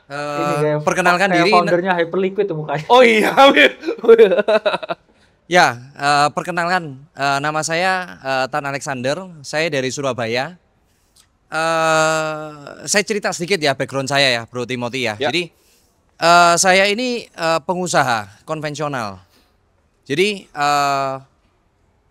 Ini kayak Perkenalkan kayak diri. foundernya Hyperliquid tuh mukanya. Oh iya. Ya, perkenalkan nama saya Tan Alexander. Saya dari Surabaya. Saya cerita sedikit ya background saya ya, Bro Timothy ya. Ya. Jadi saya ini pengusaha konvensional. Jadi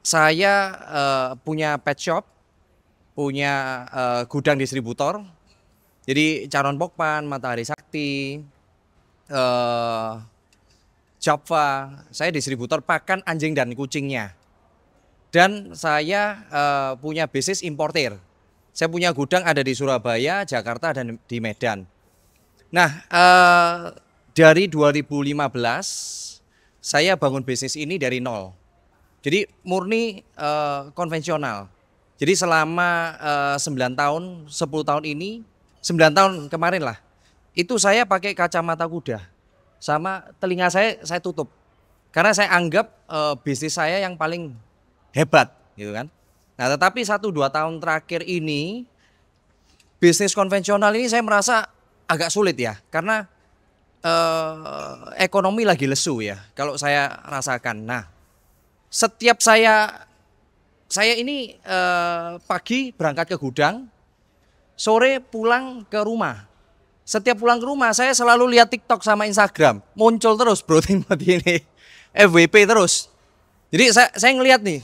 saya punya pet shop, punya gudang distributor. Jadi Caron Pokpan, Matahari Sakti, Java, saya distributor pakan anjing dan kucingnya. Dan saya punya bisnis importir. Saya punya gudang ada di Surabaya, Jakarta, dan di Medan. Nah, dari 2015 saya bangun bisnis ini dari nol. Jadi murni konvensional. Jadi selama 9 tahun, 10 tahun ini, 9 tahun kemarin lah, itu saya pakai kacamata kuda. Sama telinga saya tutup. Karena saya anggap bisnis saya yang paling hebat gitu kan. Nah, tetapi 1-2 tahun terakhir ini bisnis konvensional ini saya merasa agak sulit ya, karena ekonomi lagi lesu ya kalau saya rasakan. Nah, setiap saya ini pagi berangkat ke gudang, sore pulang ke rumah. Setiap pulang ke rumah saya selalu lihat TikTok sama Instagram, muncul terus Bro Timothy ini FWP terus. Jadi saya ngelihat nih,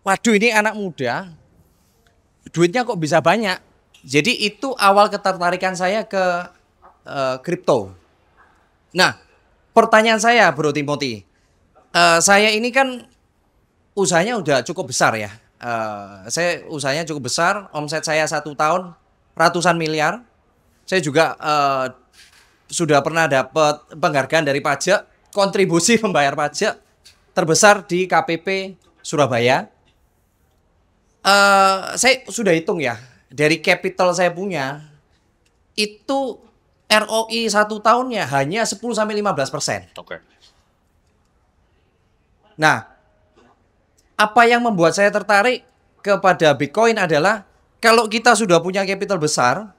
waduh ini anak muda, duitnya kok bisa banyak. Jadi itu awal ketertarikan saya ke kripto. Nah, pertanyaan saya Bro Timothy, saya ini kan usahanya udah cukup besar ya. Saya usahanya cukup besar, omset saya 1 tahun ratusan miliar. Saya juga sudah pernah dapat penghargaan dari pajak, kontribusi membayar pajak terbesar di KPP Surabaya. Saya sudah hitung ya, dari capital saya punya itu ROI 1 tahunnya hanya 10-15%. Oke. Nah, apa yang membuat saya tertarik kepada Bitcoin adalah kalau kita sudah punya capital besar,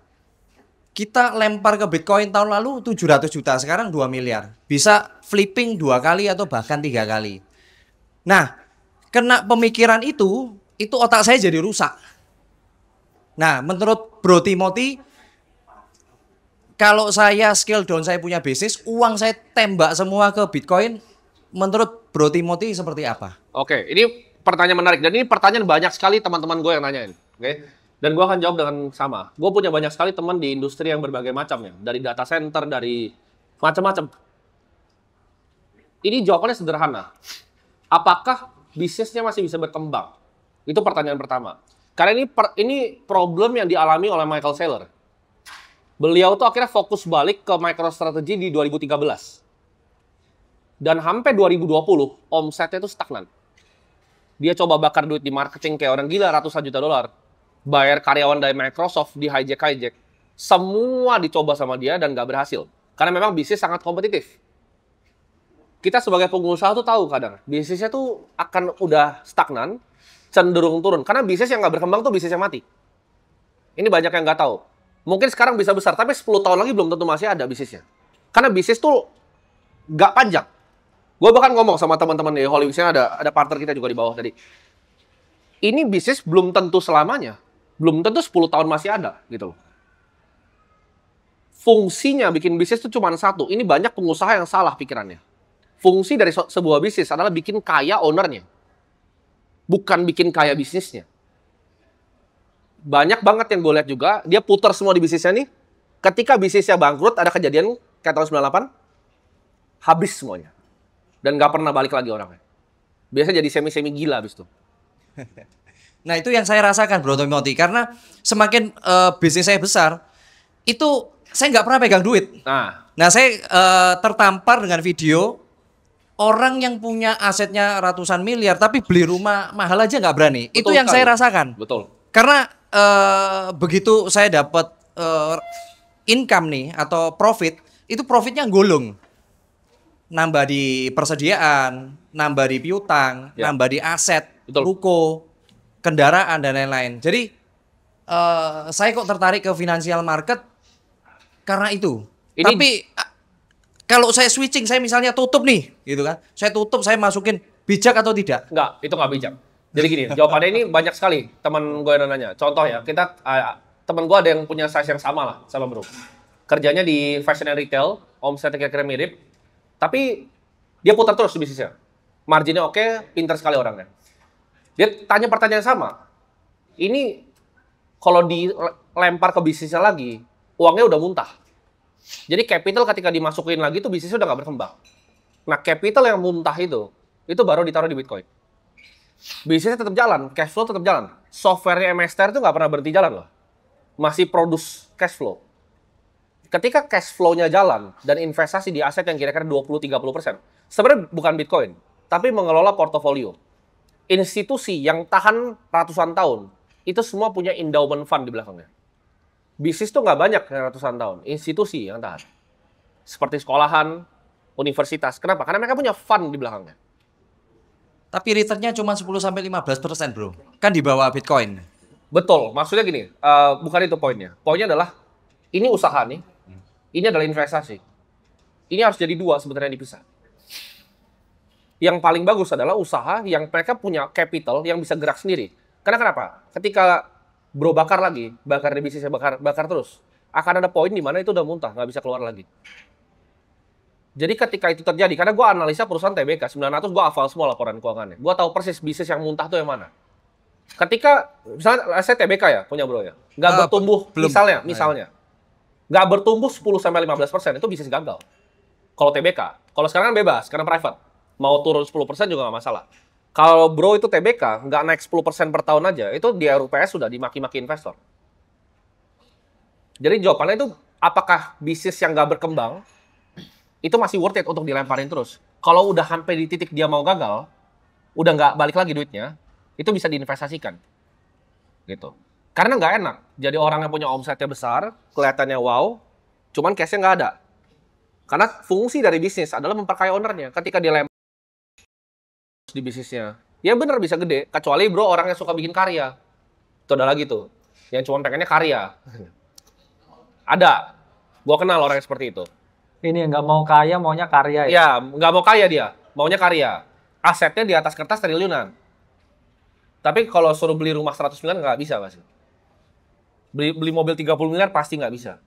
kita lempar ke Bitcoin tahun lalu 700 juta, sekarang 2 miliar. Bisa flipping 2 kali atau bahkan 3 kali. Nah, kena pemikiran itu otak saya jadi rusak. Nah, menurut Bro Timothy, kalau saya scale down, saya punya bisnis, uang saya tembak semua ke Bitcoin, menurut Bro Timothy seperti apa? Oke, ini pertanyaan menarik. Dan ini pertanyaan banyak sekali teman-teman gue yang nanyain. Oke. Dan gue akan jawab dengan sama. Gue punya banyak sekali teman di industri yang berbagai macam ya. Dari data center, dari macam-macam. Ini jawabannya sederhana. Apakah bisnisnya masih bisa berkembang? Itu pertanyaan pertama. Karena ini problem yang dialami oleh Michael Saylor. Beliau tuh akhirnya fokus balik ke MicroStrategy di 2013. Dan sampai 2020, omsetnya itu stagnan. Dia coba bakar duit di marketing kayak orang gila, ratusan juta dolar. Bayar karyawan dari Microsoft, di hijack. Semua dicoba sama dia dan nggak berhasil. Karena memang bisnis sangat kompetitif. Kita sebagai pengusaha tuh tahu kadang, bisnisnya tuh akan udah stagnan, cenderung turun. Karena bisnis yang nggak berkembang tuh bisnis yang mati. Ini banyak yang nggak tahu. Mungkin sekarang bisa besar, tapi 10 tahun lagi belum tentu masih ada bisnisnya. Karena bisnis tuh nggak panjang. Gue bahkan ngomong sama teman-teman di Hollywood, ada partner kita juga di bawah tadi. Ini bisnis belum tentu selamanya. Belum tentu 10 tahun masih ada gitu loh. Fungsinya bikin bisnis itu cuma satu. Ini banyak pengusaha yang salah pikirannya. Fungsi dari sebuah bisnis adalah bikin kaya ownernya. Bukan bikin kaya bisnisnya. Banyak banget yang gue lihat juga, dia putar semua di bisnisnya nih. Ketika bisnisnya bangkrut, ada kejadian kayak tahun 98, habis semuanya. Dan nggak pernah balik lagi orangnya. Biasanya jadi semi-semi gila abis itu. Nah, itu yang saya rasakan Bro Timothy, karena semakin bisnis saya besar, itu saya nggak pernah pegang duit. Nah, saya tertampar dengan video orang yang punya asetnya ratusan miliar tapi beli rumah mahal aja nggak berani. Betul Itu yang sekali. saya rasakan. Betul. Karena begitu saya dapat income nih atau profit, itu profitnya gulung. Nambah di persediaan, nambah di piutang, Ya. nambah di aset, Betul. ruko, kendaraan dan lain-lain. Jadi saya kok tertarik ke financial market karena itu. Ini Tapi kalau saya switching, saya misalnya tutup nih, gitu kan. Saya tutup, saya masukin bijak atau tidak? enggak, itu nggak bijak. Jadi gini, jawabannya ini banyak sekali teman gue yang nanya. Contoh ya, teman gue ada yang punya size yang sama lah sama bro. Kerjanya di fashion and retail, omsetnya kira-kira mirip, tapi dia putar terus di bisnisnya. Marginnya oke, pintar sekali orangnya. Dia tanya pertanyaan sama. Ini kalau dilempar ke bisnisnya lagi, uangnya udah muntah. Jadi capital ketika dimasukin lagi tuh bisnisnya udah nggak berkembang. Nah capital yang muntah itu baru ditaruh di Bitcoin. Bisnisnya tetap jalan, cash flow tetap jalan. Softwarenya MSTR itu nggak pernah berhenti jalan loh. Masih produce cash flow. Ketika cash flow-nya jalan dan investasi di aset yang kira-kira 20-30%, sebenarnya bukan Bitcoin, tapi mengelola portofolio. Institusi yang tahan ratusan tahun, itu semua punya endowment fund di belakangnya. Bisnis tuh nggak banyak yang ratusan tahun, institusi yang tahan. Seperti sekolahan, universitas. Kenapa? Karena mereka punya fund di belakangnya. Tapi returnnya cuma 10-15%, bro. Kan di bawah Bitcoin. Betul, maksudnya gini, bukan itu poinnya. Poinnya adalah, ini usaha nih, ini adalah investasi. Ini harus jadi dua sebenarnya dipisah. Yang paling bagus adalah usaha yang mereka punya capital yang bisa gerak sendiri. Karena kenapa? Ketika bro bakar lagi, bakar di bisnisnya bakar terus, akan ada poin di mana itu udah muntah, nggak bisa keluar lagi. Jadi ketika itu terjadi, karena gue analisa perusahaan TBK 900, gue hafal semua laporan keuangannya. Gue tahu persis bisnis yang muntah itu yang mana. Ketika, misalnya saya TBK ya, punya bro ya, nggak bertumbuh, belum. misalnya, nggak bertumbuh 10-15%, itu bisnis gagal. Kalau TBK, kalau sekarang kan bebas, karena private. Mau turun 10% juga nggak masalah. Kalau bro itu TBK, nggak naik 10% per tahun aja, itu di RUPS sudah dimaki-maki investor. Jadi jawabannya itu, apakah bisnis yang nggak berkembang, itu masih worth it untuk dilemparin terus. Kalau udah sampai di titik dia mau gagal, udah nggak balik lagi duitnya, itu bisa diinvestasikan. Gitu. Karena nggak enak. Jadi orang yang punya omsetnya besar, kelihatannya wow, cuman cash-nya nggak ada. Karena fungsi dari bisnis adalah memperkaya ownernya. Ketika dia lempar di bisnisnya, ya bener bisa gede. Kecuali bro orang yang suka bikin karya. Itu ada lagi tuh. Yang cuma pengennya karya. Ada. Gua kenal orang yang seperti itu. Ini yang nggak mau kaya, maunya karya ya? Ya, nggak mau kaya dia. Maunya karya. Asetnya di atas kertas triliunan. Tapi kalau suruh beli rumah 100 miliar nggak bisa pasti. Beli mobil 30 miliar pasti nggak bisa.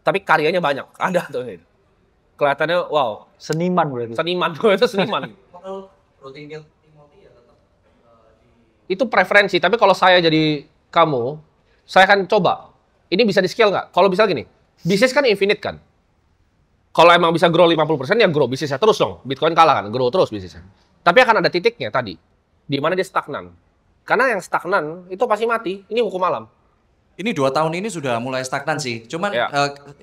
Tapi karyanya banyak. Ada tuh. Kelihatannya wow. Seniman berarti. Seniman. Itu seniman. Itu preferensi. Tapi kalau saya jadi kamu, saya akan coba. Ini bisa di scale nggak? Kalau bisa gini. Bisnis kan infinite kan? Kalau emang bisa grow 50%, ya grow bisnisnya terus dong. Bitcoin kalah kan, grow terus bisnisnya. Tapi akan ada titiknya tadi, di mana dia stagnan. Karena yang stagnan itu pasti mati. Ini hukum alam. Ini 2 tahun ini sudah mulai stagnan sih. Cuman Ya.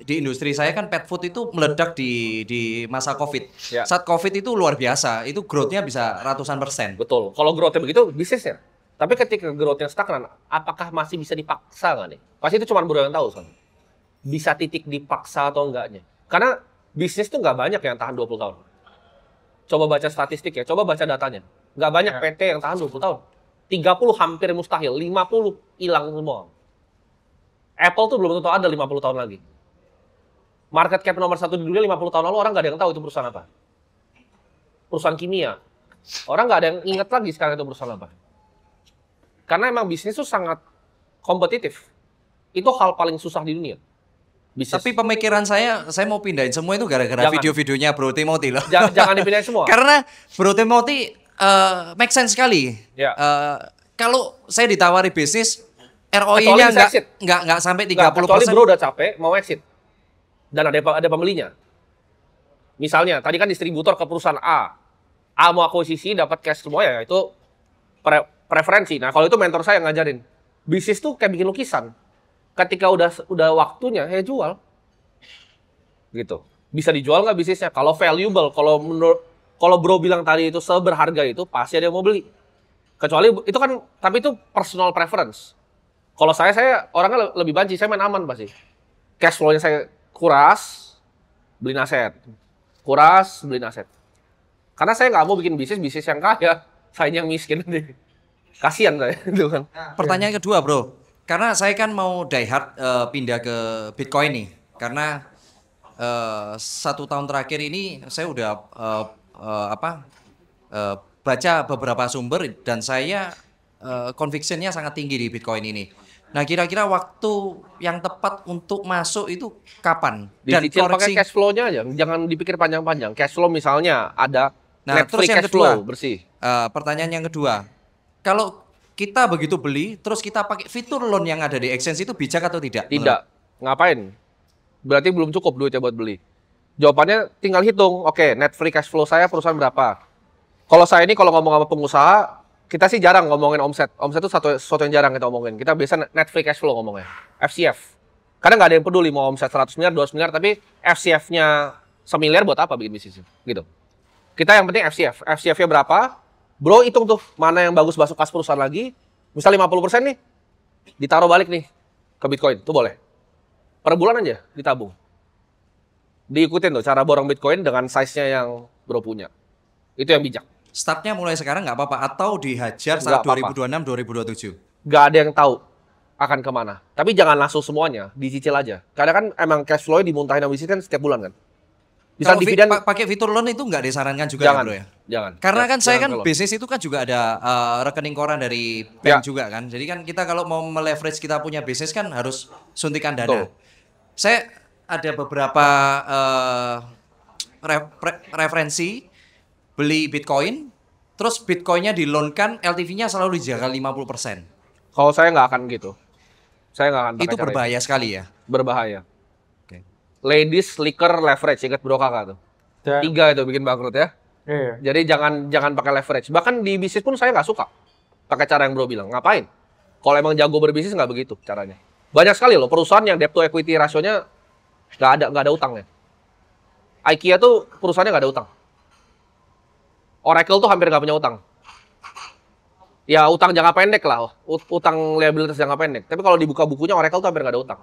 Di industri saya kan pet food itu meledak di masa COVID. Ya. Saat COVID itu luar biasa. Itu growth-nya bisa ratusan %. Betul. Kalau growth-nya begitu, bisnisnya. Tapi ketika growth-nya stagnan, apakah masih bisa dipaksa nggak nih? Pasti itu cuma bro yang tahu. Soalnya. Bisa titik dipaksa atau enggaknya. Karena bisnis tuh nggak banyak yang tahan 20 tahun. Coba baca statistik ya, coba baca datanya. Nggak banyak PT yang tahan 20 tahun. 30 hampir mustahil, 50 hilang semua. Apple tuh belum tentu ada 50 tahun lagi. Market cap nomor 1 di dunia 50 tahun lalu orang nggak ada yang tahu itu perusahaan apa. Perusahaan kimia. Orang nggak ada yang ingat lagi sekarang itu perusahaan apa. Karena emang bisnis tuh sangat kompetitif. Itu hal paling susah di dunia. Bisnis. Tapi pemikiran saya mau pindahin semua itu gara-gara Jangan. video-videonya Bro Timothy loh. Jangan dipindahin semua. Karena Bro Timothy make sense sekali. Ya. Kalau saya ditawari bisnis, Kecuali ROI-nya bisa exit. nggak sampai Nggak, 30%. kecuali bro udah capek, mau exit. Dan ada pembelinya. Misalnya, tadi kan distributor ke perusahaan A. A mau akuisisi, dapat cash semua ya, itu preferensi. Nah, kalau itu mentor saya yang ngajarin. Bisnis tuh kayak bikin lukisan. Ketika udah waktunya, ya jual. Gitu. Bisa dijual nggak bisnisnya? Kalau valuable, kalau bro bilang tadi itu seberharga itu, pasti ada yang mau beli. Kecuali, itu kan, tapi itu personal preference. Kalau saya orangnya lebih banci, saya main aman pasti. Cash flow-nya saya kuras, beli aset. Kuras, beli aset. Karena saya nggak mau bikin bisnis yang kaya, saya yang miskin nanti. Kasian saya, gitu kan. Pertanyaan kedua Bro, karena saya kan mau die hard pindah ke Bitcoin nih. Karena 1 tahun terakhir ini saya udah baca beberapa sumber dan saya conviction-nya sangat tinggi di Bitcoin ini. Nah, kira-kira waktu yang tepat untuk masuk itu kapan? Dan Dicicil pakai cash flow-nya aja, jangan dipikir panjang-panjang. Cash flow misalnya ada net terus free yang cash kedua, flow bersih. pertanyaan yang kedua, kalau kita begitu beli, terus kita pakai fitur loan yang ada di exchange itu bijak atau tidak? Tidak. Ngapain? Berarti belum cukup duitnya buat beli. Jawabannya tinggal hitung. Oke, net free cash flow saya perusahaan berapa? Kalau saya ini kalau ngomong sama pengusaha, kita sih jarang ngomongin omset. Omset itu sesuatu yang jarang kita omongin. Kita biasa net free cash flow ngomongnya. FCF. Kadang nggak ada yang peduli mau omset 100 miliar, 200 miliar, tapi FCF-nya semiliar buat apa bikin bisnis? Gitu. Kita yang penting FCF. FCF-nya berapa? Bro, hitung tuh mana yang bagus masuk kas perusahaan lagi. Misal 50% nih, ditaruh balik nih ke Bitcoin. Itu boleh. Per bulan aja ditabung. Diikutin tuh cara borong Bitcoin dengan size-nya yang bro punya. Itu yang bijak. Startnya mulai sekarang nggak apa-apa atau dihajar saat 2026-2027? Nggak ada yang tahu akan kemana. Tapi jangan langsung semuanya, dicicil aja. Karena kan emang cash flow-nya dimuntahin sama bisnis kan setiap bulan kan. Bisa Kalau dividen pakai fitur loan itu nggak disarankan juga jangan, ya bro ya? Jangan. Karena kan saya kan kalau. bisnis itu kan juga ada rekening koran dari Ya. bank juga kan. Jadi kan kita kalau mau meleverage kita punya bisnis kan harus suntikan dana. Betul. Saya ada beberapa referensi beli Bitcoin, terus Bitcoinnya di-loan-kan, LTV-nya selalu dijaga 50%. Kalau saya nggak akan gitu. Saya nggak akan pakai Itu cara berbahaya sekali ya. berbahaya. Oke. Ladies liquor leverage, ingat bro kakak tuh. Dan, 3 itu bikin bangkrut ya. iya. Jadi jangan pakai leverage. Bahkan di bisnis pun saya nggak suka pakai cara yang bro bilang. Ngapain? Kalau emang jago berbisnis nggak begitu caranya. Banyak sekali loh perusahaan yang debt to equity rasionya nggak ada utangnya. IKEA tuh perusahaannya nggak ada utang. Oracle tuh hampir nggak punya utang. Ya utang jangka pendek lah, utang liabilitas jangka pendek. Tapi kalau dibuka bukunya Oracle tuh hampir nggak ada utang.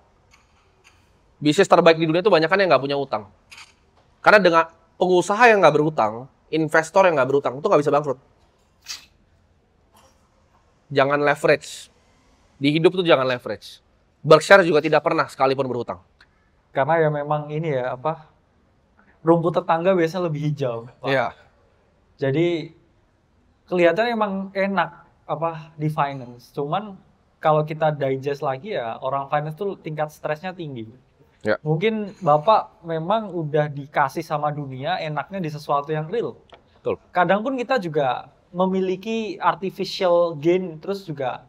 Bisnis terbaik di dunia tuh banyak kan yang nggak punya utang. Karena dengan pengusaha yang nggak berutang, investor yang nggak berutang itu nggak bisa bangkrut. Jangan leverage. Di hidup tuh jangan leverage. Berkshire juga tidak pernah sekalipun berhutang. Karena ya memang ini ya apa, rumput tetangga biasanya lebih hijau, Pak. Iya. Jadi kelihatan emang enak apa di finance. Cuman kalau kita digest lagi ya orang finance tuh tingkat stresnya tinggi. Ya. Mungkin Bapak memang udah dikasih sama dunia enaknya di sesuatu yang real. Betul. Kadang pun kita juga memiliki artificial gain, terus juga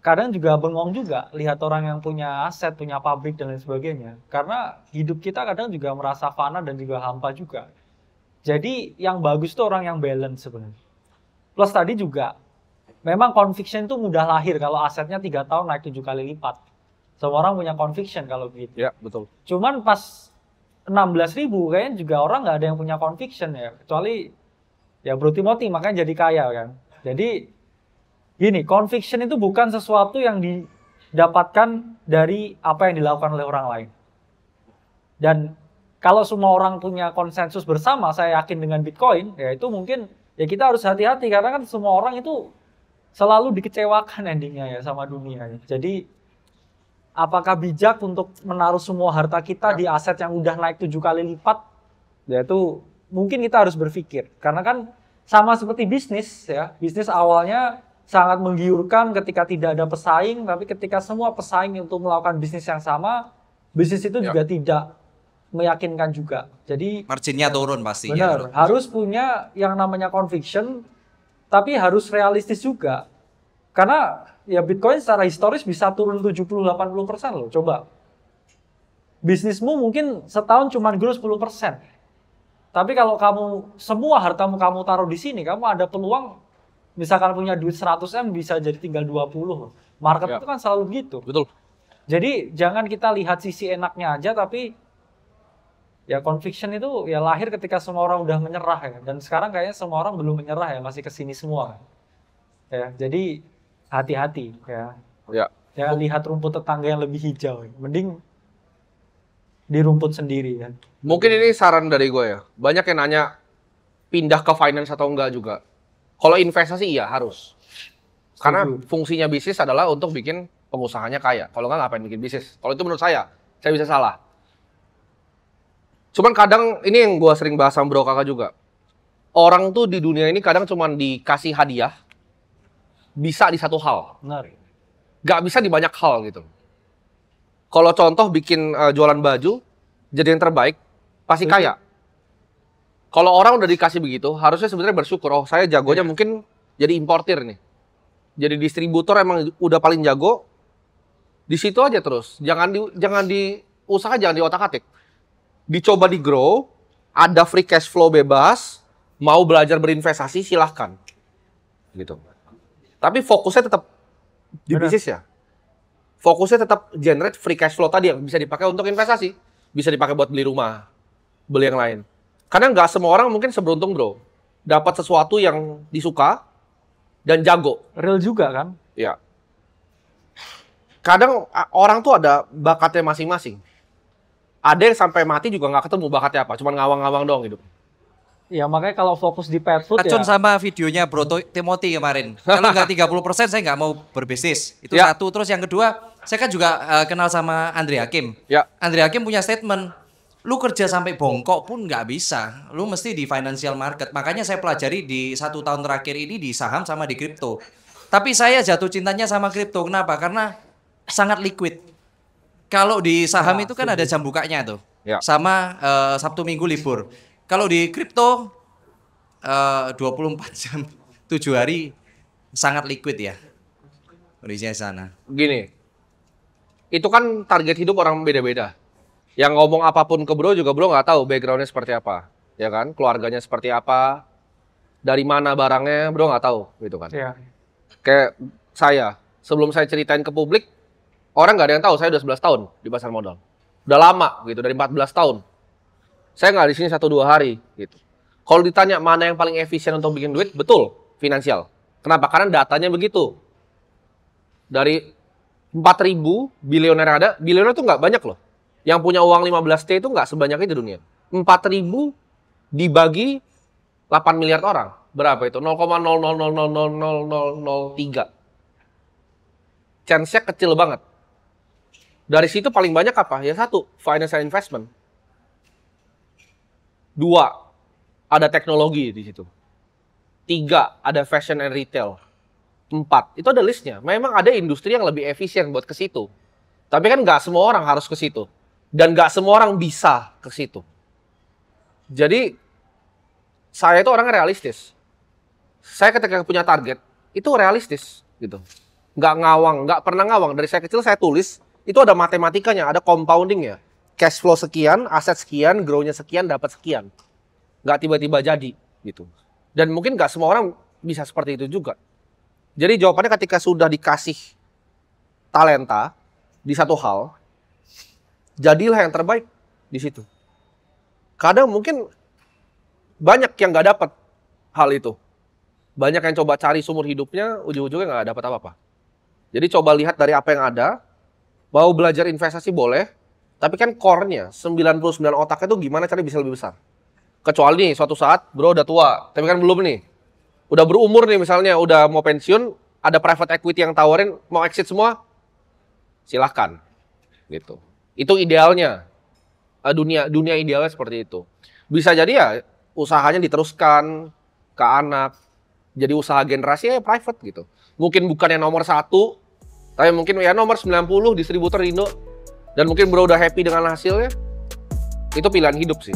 kadang juga bengong juga lihat orang yang punya aset, punya pabrik dan lain sebagainya. Karena hidup kita kadang juga merasa fana dan juga hampa juga. Jadi yang bagus tuh orang yang balance sebenarnya. Plus tadi juga memang conviction itu mudah lahir kalau asetnya 3 tahun naik 7 kali lipat. Semua orang punya conviction kalau begitu. Ya, betul. Cuman pas 16.000 kayaknya juga orang nggak ada yang punya conviction ya. Kecuali ya Bro Timothy makanya jadi kaya kan. Jadi gini, conviction itu bukan sesuatu yang didapatkan dari apa yang dilakukan oleh orang lain. Dan kalau semua orang punya konsensus bersama, saya yakin dengan Bitcoin, ya itu mungkin ya kita harus hati-hati karena kan semua orang itu selalu dikecewakan endingnya ya sama dunia. Jadi apakah bijak untuk menaruh semua harta kita di aset yang udah naik 7 kali lipat? Ya itu mungkin kita harus berpikir. Karena kan sama seperti bisnis ya. Bisnis awalnya sangat menggiurkan ketika tidak ada pesaing, tapi ketika semua pesaing untuk melakukan bisnis yang sama, bisnis itu juga tidak meyakinkan juga. Jadi Marginnya turun pastinya. benar, bro. harus punya yang namanya conviction, tapi harus realistis juga. Karena ya Bitcoin secara historis bisa turun 70-80% loh. Coba. Bisnismu mungkin setahun cuma grow 10%. Tapi kalau kamu semua hartamu kamu taruh di sini, kamu ada peluang misalkan punya duit 100M bisa jadi tinggal 20. Market itu kan selalu begitu. Betul. Jadi jangan kita lihat sisi enaknya aja, tapi ya conviction itu ya lahir ketika semua orang udah menyerah ya. Dan sekarang kayaknya semua orang belum menyerah ya, masih kesini semua. Ya, jadi hati-hati ya. Ya. Jangan lihat rumput tetangga yang lebih hijau. Mending di rumput sendiri kan. Mungkin ini saran dari gue ya. Banyak yang nanya pindah ke finance atau enggak juga. Kalau investasi iya harus. Karena fungsinya bisnis adalah untuk bikin pengusahanya kaya. Kalau enggak ngapain bikin bisnis. Kalau itu menurut saya bisa salah. Cuman kadang, ini yang gue sering bahas sama bro kakak juga. Orang tuh di dunia ini kadang cuman dikasih hadiah, bisa di satu hal. Benar. Gak bisa di banyak hal gitu. Kalau contoh bikin jualan baju, jadi yang terbaik, pasti kaya. Kalau orang udah dikasih begitu, harusnya sebenarnya bersyukur. Oh, saya jagonya mungkin jadi importir nih. Jadi distributor emang udah paling jago. Di situ aja terus. Jangan di usaha, jangan di otak-atik. Dicoba di grow, ada free cash flow bebas, mau belajar berinvestasi silahkan. Gitu. Tapi fokusnya tetap di bisnis ya. Fokusnya tetap generate free cash flow tadi yang bisa dipakai untuk investasi. Bisa dipakai buat beli rumah, beli yang lain. Karena nggak semua orang mungkin seberuntung bro. Dapat sesuatu yang disuka dan jago. Real juga kan? Ya. Kadang orang tuh ada bakatnya masing-masing. Ada yang sampai mati juga nggak ketemu bakatnya apa. Cuma ngawang-ngawang doang hidup. Ya makanya kalau fokus di pet food Racun ya. sama videonya Bro Timothy kemarin. Kalau nggak 30% saya nggak mau berbisnis. Itu Ya. satu. Terus yang kedua, saya kan juga kenal sama Andre Hakim. Ya. Andre Hakim punya statement, lu kerja sampai bongkok pun nggak bisa. Lu mesti di financial market. Makanya saya pelajari di 1 tahun terakhir ini di saham sama di kripto. Tapi saya jatuh cintanya sama kripto. Kenapa? Karena sangat liquid. Kalau di saham itu kan ada jam bukanya tuh. Ya. Sama Sabtu Minggu libur. Kalau di kripto 24 jam 7 hari sangat liquid ya. Kondisinya di sana. Gini, itu kan target hidup orang beda-beda. Yang ngomong apapun ke bro juga bro nggak tahu backgroundnya seperti apa. Ya kan, keluarganya seperti apa, dari mana barangnya bro nggak tahu gitu kan. Iya. Kayak saya, sebelum saya ceritain ke publik, orang nggak ada yang tahu saya udah 11 tahun di pasar modal. Udah lama gitu, dari 14 tahun. Saya nggak di sini 1-2 hari gitu. Kalau ditanya mana yang paling efisien untuk bikin duit, betul, finansial. Kenapa? Karena datanya begitu. Dari 4.000 bilioner ada, bilioner itu nggak banyak loh. Yang punya uang 15T itu nggak sebanyak itu di dunia. 4.000 dibagi 8 miliar orang. Berapa itu? 0,0000003. Chance-nya kecil banget. Dari situ paling banyak apa? Ya satu, financial investment. 2, ada teknologi di situ. 3, ada fashion and retail. 4, itu ada listnya. Memang ada industri yang lebih efisien buat ke situ. Tapi kan nggak semua orang harus ke situ. Dan nggak semua orang bisa ke situ. Jadi, saya itu orangnya realistis. Saya ketika punya target, itu realistis. Gitu. Nggak ngawang, nggak pernah ngawang. Dari saya kecil saya tulis, itu ada matematikanya, ada compoundingnya. Cash flow sekian, aset sekian, grow-nya sekian, dapat sekian. Nggak tiba-tiba jadi. Gitu. Dan mungkin nggak semua orang bisa seperti itu juga. Jadi jawabannya ketika sudah dikasih talenta di satu hal, jadilah yang terbaik di situ. Kadang mungkin banyak yang nggak dapat hal itu. Banyak yang coba cari sumur hidupnya, ujung-ujungnya nggak dapat apa-apa. Jadi coba lihat dari apa yang ada, mau belajar investasi boleh, tapi kan core-nya, 99 otaknya itu gimana cara bisa lebih besar. Kecuali nih, suatu saat bro udah tua, tapi kan belum nih. Udah berumur nih misalnya, udah mau pensiun, ada private equity yang tawarin, mau exit semua, silahkan. Gitu. Itu idealnya. Dunia idealnya seperti itu. Bisa jadi ya, usahanya diteruskan ke anak, jadi usaha generasi ya private gitu. Mungkin bukan yang nomor 1, tapi mungkin ya nomor 90 distributor Indo. Dan mungkin bro udah happy dengan hasilnya, itu pilihan hidup sih.